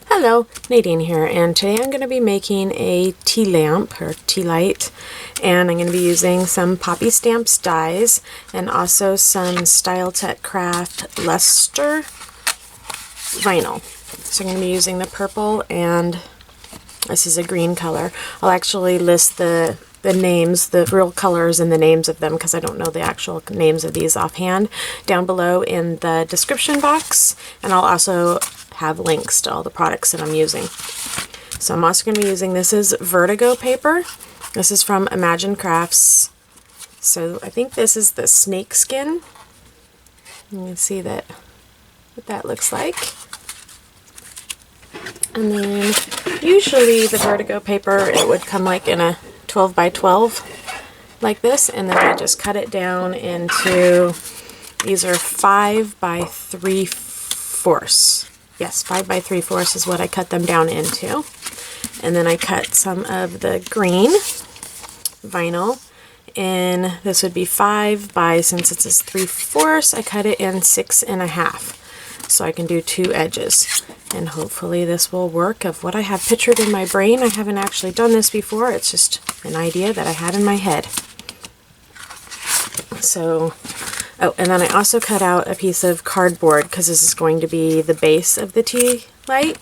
Hello, Nadine here, and today I'm going to be making a tea lamp or tea light, and I'm going to be using some Poppystamps dies and also some StyleTechCraft Luster vinyl. So I'm going to be using the purple, and this is a green color. I'll actually list the names, the real colors and the names of them, because I don't know the actual names of these offhand, down below in the description box, and I'll also have links to all the products that I'm using. So I'm also going to be using, this is Vertigo paper. This is from Imagine Crafts. So I think this is the snake skin. You can see that what that looks like. And then usually the Vertigo paper, it would come like in a 12 by 12 like this, and then I just cut it down into, these are 5 by 3/4. Yes, 5 by 3/4 is what I cut them down into. And then I cut some of the green vinyl, and this would be 5 by, since it says 3/4, I cut it in 6.5. So I can do 2 edges. And hopefully this will work of what I have pictured in my brain. I haven't actually done this before. It's just an idea that I had in my head. So, oh, and then I also cut out a piece of cardboard because this is going to be the base of the tea light.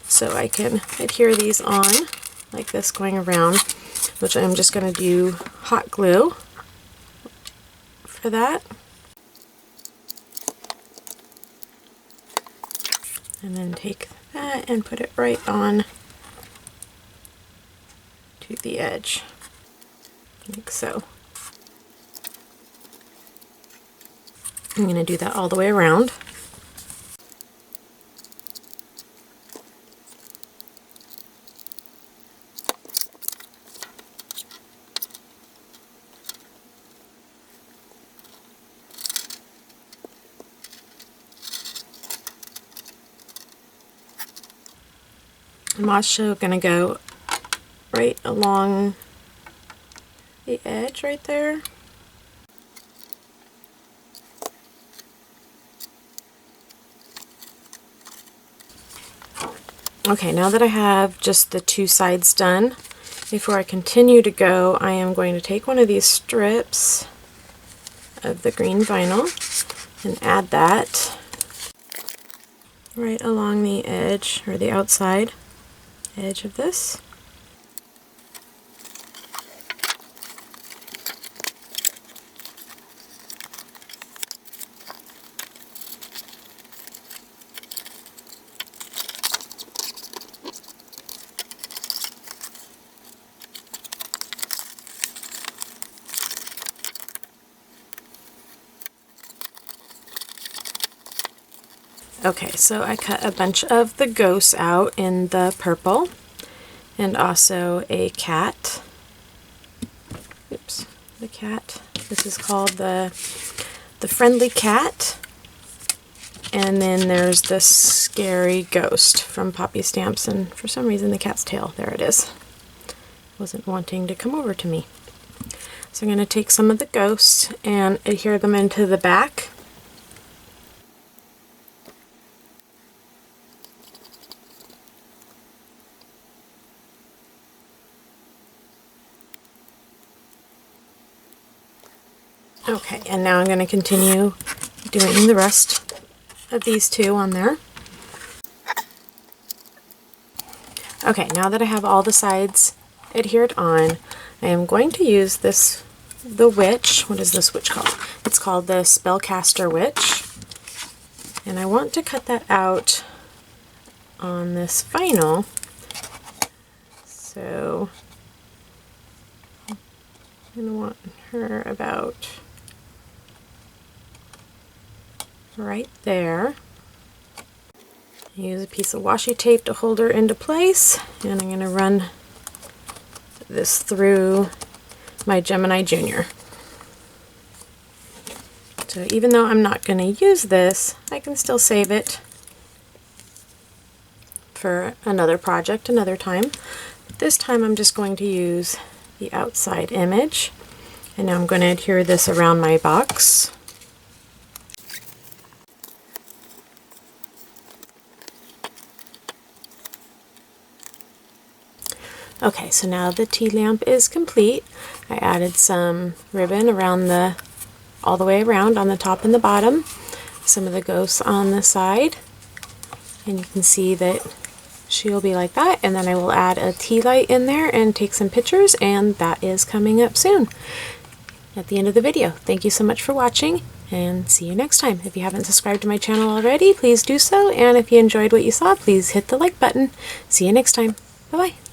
So I can adhere these on like this going around, which I'm just going to do hot glue for that. And then take that and put it right on to the edge, like so. I'm going to do that all the way around. I'm also going to go right along the edge right there. Okay, now that I have just the 2 sides done, before I continue to go, I am going to take one of these strips of the green vinyl and add that right along the edge, or the outside edge of this. Okay, so I cut a bunch of the ghosts out in the purple, and also a cat. Oops, the cat. This is called the Friendly Cat. And then there's the scary ghost from Poppystamps, and for some reason the cat's tail, there it is, wasn't wanting to come over to me. So I'm going to take some of the ghosts and adhere them into the back. Okay, and now I'm going to continue doing the rest of these 2 on there. Okay, now that I have all the sides adhered on, I am going to use this, the witch. What is this witch called? It's called the Spellcaster witch. And I want to cut that out on this vinyl. So I'm going to want her about right there. Use a piece of washi tape to hold her into place, and I'm going to run this through my Gemini Junior. So even though I'm not going to use this, I can still save it for another project another time. But this time I'm just going to use the outside image, and now I'm going to adhere this around my box. Okay, so now the tea lamp is complete. I added some ribbon around all the way around on the top and the bottom, some of the ghosts on the side, and you can see that she'll be like that, and then I will add a tea light in there and take some pictures, and that is coming up soon at the end of the video. Thank you so much for watching, and see you next time. If you haven't subscribed to my channel already, please do so, and if you enjoyed what you saw, please hit the like button. See you next time. Bye-bye.